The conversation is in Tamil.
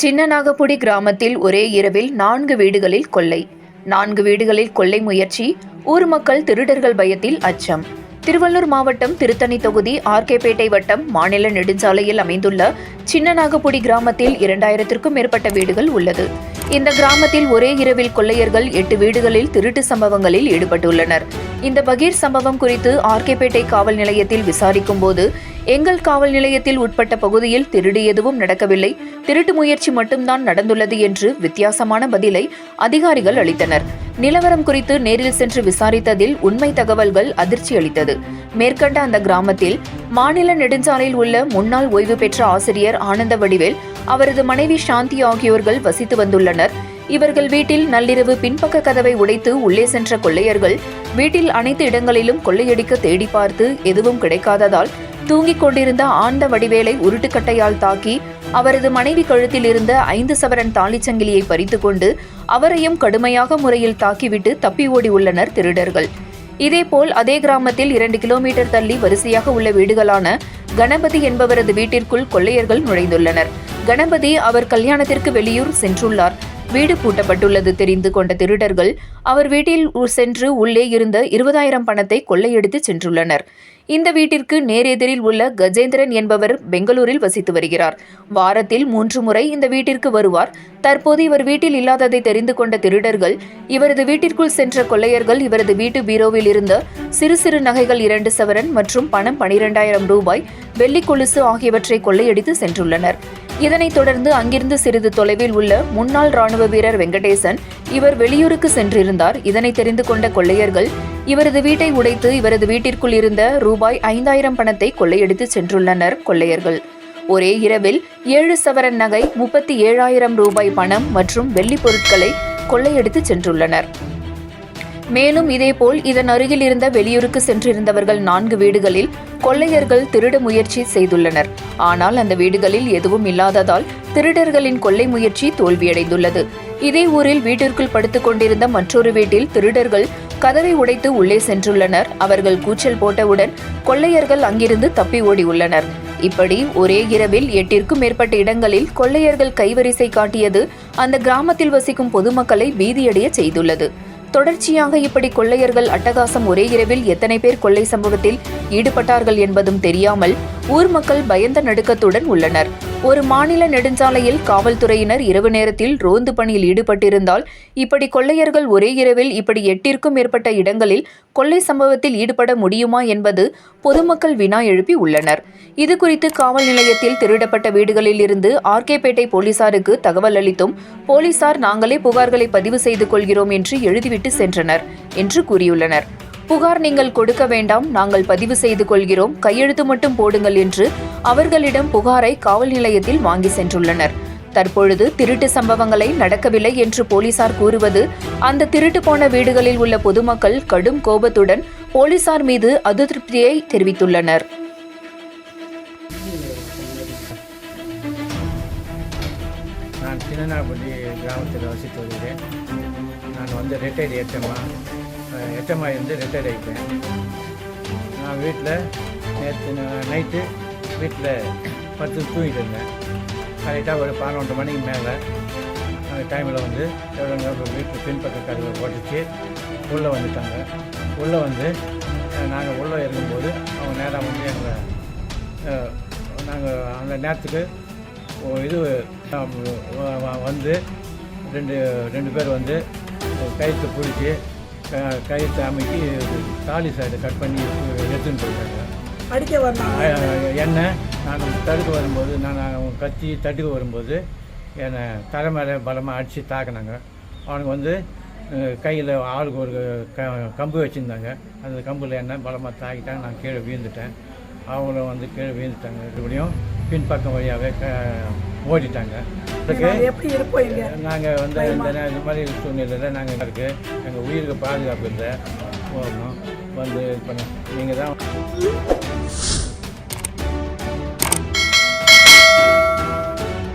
சின்னநாகப்புடி கிராமத்தில் ஒரே இரவில் 4 வீடுகளில் கொள்ளை. 4 வீடுகளில் கொள்ளை முயற்சி. ஊர் மக்கள் திருடர்கள் பயத்தில் அச்சம். திருவள்ளூர் மாவட்டம் திருத்தணி தொகுதி ஆர்கேபேட்டை வட்டம் மாநில நெடுஞ்சாலையில் அமைந்துள்ள சின்னநாகப்புடி கிராமத்தில் 2000க்கும் மேற்பட்ட வீடுகள் உள்ளது. இந்த கிராமத்தில் ஒரே இரவில் கொள்ளையர்கள் 8 வீடுகளில் திருட்டு சம்பவங்களில் ஈடுபட்டுள்ளனர். இந்த பகீர் சம்பவம் குறித்து ஆர்கேபேட்டை காவல் நிலையத்தில் விசாரிக்கும் போது, எங்கள் காவல் நிலையத்தில் உட்பட்ட பகுதியில் திருடு எதுவும் நடக்கவில்லை, திருட்டு முயற்சி மட்டும்தான் நடந்துள்ளது என்று வித்தியாசமான பதிலை அதிகாரிகள் அளித்தனர். நிலவரம் குறித்து நேரில் சென்று விசாரித்ததில் உண்மை தகவல்கள் அதிர்ச்சி அளித்தது. மேற்கண்ட அந்த கிராமத்தில் மாநில நெடுஞ்சாலையில் உள்ள முன்னாள் ஓய்வு பெற்ற ஆசிரியர் ஆனந்த வடிவேல், அவரது மனைவி சாந்தி ஆகியோர்கள் வசித்து வந்துள்ளனர். இவர்கள் வீட்டில் நள்ளிரவு பின்பக்க கதவை உடைத்து உள்ளே சென்ற கொள்ளையர்கள் வீட்டில் அனைத்து இடங்களிலும் கொள்ளையடிக்க தேடி பார்த்து எதுவும் கிடைக்காததால் தூங்கிக் கொண்டிருந்த ஆனந்த வடிவேலை உருட்டுக்கட்டையால் தாக்கி அவரது மனைவி கழுத்தில் இருந்த 5 சவரன் தாலிச்சங்கிலியை பறித்துக் கொண்டு அவரையும் கடுமையாக முறையில் தாக்கிவிட்டு தப்பி ஓடி உள்ளனர் திருடர்கள். இதேபோல் அதே கிராமத்தில் 2 கிலோமீட்டர் தள்ளி வரிசையாக உள்ள வீடுகளான கணபதி என்பவரது வீட்டிற்குள் கொள்ளையர்கள் நுழைந்துள்ளனர். கணபதி அவர் கல்யாணத்திற்கு வெளியூர் சென்றுள்ளார். வீடு பூட்டப்பட்டுள்ளது தெரிந்து கொண்ட திருடர்கள் அவர் வீட்டில் சென்று உள்ளே இருந்த 20,000 பணத்தை கொள்ளையடித்து சென்றுள்ளனர். இந்த வீட்டிற்கு நேரெதிரில் உள்ள கஜேந்திரன் என்பவர் பெங்களூரில் வசித்து வருகிறார். வாரத்தில் 3 முறை இந்த வீட்டிற்கு வருவார். தற்போது இவர் வீட்டில் இல்லாததை தெரிந்து கொண்ட திருடர்கள் இவரது வீட்டிற்குள் சென்ற கொள்ளையர்கள் இவரது வீட்டு பீரோவில் இருந்த சிறு சிறு நகைகள் 2 சவரன் மற்றும் பணம் 12,000 ரூபாய், வெள்ளி கொலுசு ஆகியவற்றை கொள்ளையடித்து சென்றுள்ளனர். இதனைத் தொடர்ந்து அங்கிருந்து சிறிது தொலைவில் உள்ள முன்னாள் ராணுவ வீரர் வெங்கடேசன் இவர் வெளியூருக்கு சென்றிருந்தார். இதனை தெரிந்து கொண்ட கொள்ளையர்கள் இவரது வீட்டை உடைத்து இவரது வீட்டிற்குள் இருந்த ரூபாய் 5,000 பணத்தை கொள்ளையடித்து சென்றுள்ளனர் கொள்ளையர்கள். ஒரே இரவில் 7 சவரன் நகை, 37,000 ரூபாய் பணம் மற்றும் வெள்ளி பொருட்களை கொள்ளையடித்து சென்றுள்ளனர். மேலும் இதேபோல் இதன் அருகில் இருந்த வெளியூருக்கு சென்றிருந்தவர்கள் 4 வீடுகளில் கொள்ளையர்கள் திருட முயற்சி செய்துள்ளனர். ஆனால் அந்த வீடுகளில் எதுவும் இல்லாததால் திருடர்களின் கொள்ளை முயற்சி தோல்வியடைந்துள்ளது. இதே ஊரில் வீட்டிற்குள் படுத்துக் கொண்டிருந்த மற்றொரு வீட்டில் திருடர்கள் கதவை உடைத்து உள்ளே சென்றுள்ளனர். அவர்கள் கூச்சல் போட்டவுடன் கொள்ளையர்கள் அங்கிருந்து தப்பி ஓடி உள்ளனர். இப்படி ஒரே இரவில் 8ற்கும் மேற்பட்ட இடங்களில் கொள்ளையர்கள் கைவரிசை காட்டியது அந்த கிராமத்தில் வசிக்கும் பொதுமக்களை பீதியடைய செய்துள்ளது. தொடர்ச்சியாக இப்படி கொள்ளையர்கள் அட்டகாசம் ஒரே இரவில் எத்தனை பேர் கொள்ளை சம்பவத்தில் ஈடுபட்டார்கள் என்பதும் தெரியாமல் ஊர் மக்கள் பயந்த நடுக்கத்துடன் உள்ளனர். ஒரு மாநில நெடுஞ்சாலையில் காவல்துறையினர் இரவு நேரத்தில் ரோந்து பணியில் ஈடுபட்டிருந்தால் இப்படி கொள்ளையர்கள் ஒரே இரவில் இப்படி 8ற்கும் மேற்பட்ட இடங்களில் கொள்ளை சம்பவத்தில் ஈடுபட முடியுமா என்பது பொதுமக்கள் வினா எழுப்பி உள்ளனர். இது குறித்து காவல் நிலையத்தில் திருடப்பட்ட வீடுகளில் இருந்து ஆர்கேபேட்டை போலீசாருக்கு தகவல் அளித்தும் போலீசார் நாங்களே புகார்களை பதிவு செய்து கொள்கிறோம் என்று எழுதிவிட்டு சென்றனர் என்று கூறியுள்ளனர். புகார் நீங்கள் கொடுக்க வேண்டாம், நாங்கள் பதிவு செய்து கொள்கிறோம், கையெழுத்து மட்டும் போடுங்கள் என்று அவர்களிடம் புகாரை காவல் நிலையத்தில் வாங்கி சென்றுள்ளனர். தற்பொழுது திருட்டு சம்பவங்களை நடக்கவில்லை என்று போலீசார் கூறுவது அந்த திருட்டு போன வீடுகளில் உள்ள பொதுமக்கள் கடும் கோபத்துடன் போலீசார் மீது அதிருப்தியை தெரிவித்துள்ளனர். நான் சின்னநாகப்புடி கிராமத்தில் வசித்து வருகிறேன். நான் ரிட்டையர்டு எட்டம்மா இருந்து ரிட்டையர்ட் ஆகிட்டேன். நான் வீட்டில் நேற்று நைட்டு வீட்டில் படுத்து தூங்கிட்டு இருந்தேன். கரெக்டாக ஒரு 11 மணிக்கு மேலே அந்த டைமில் எவ்வளோ வீட்டில் பின்பக்க கதவை போட்டுச்சு உள்ளே வந்துட்டாங்க. உள்ளே நாங்கள் உள்ளே இருக்கும்போது அவங்க நேராக நாங்கள் அந்த நேரத்துக்கு ரெண்டு பேர் கயிற்று பிடிச்சி கயிற்று அமைக்கி தாலி சைடை கட் பண்ணி எடுத்துன்னு போயிட்டாங்க. அடிக்க வரணும் என்ன நான் தடுக்க வரும்போது நான் கத்தி தடுக்க வரும்போது என்னை தலை மேலே பலமாக அடித்து தாக்கினாங்க. அவனுக்கு கையில் ஆளுக்கு ஒரு கம்பு வச்சுருந்தாங்க. அந்த கம்பில் என்ன பலமாக தாக்கிட்டாங்க. நான் கீழே வீழ்ந்துட்டேன். அவங்களும் கீழே வீழ்ந்துட்டாங்க. மறுபடியும் பின்பக்கம் வழியாகவே ஓடிட்டாங்க. எப்படி இருப்போம் நாங்கள் இந்த மாதிரி சூழ்நிலையில் நாங்கள் எங்கள் உயிருக்கு பாதுகாப்பு இல்லை போகணும். இது பண்ண நீங்கள் தான்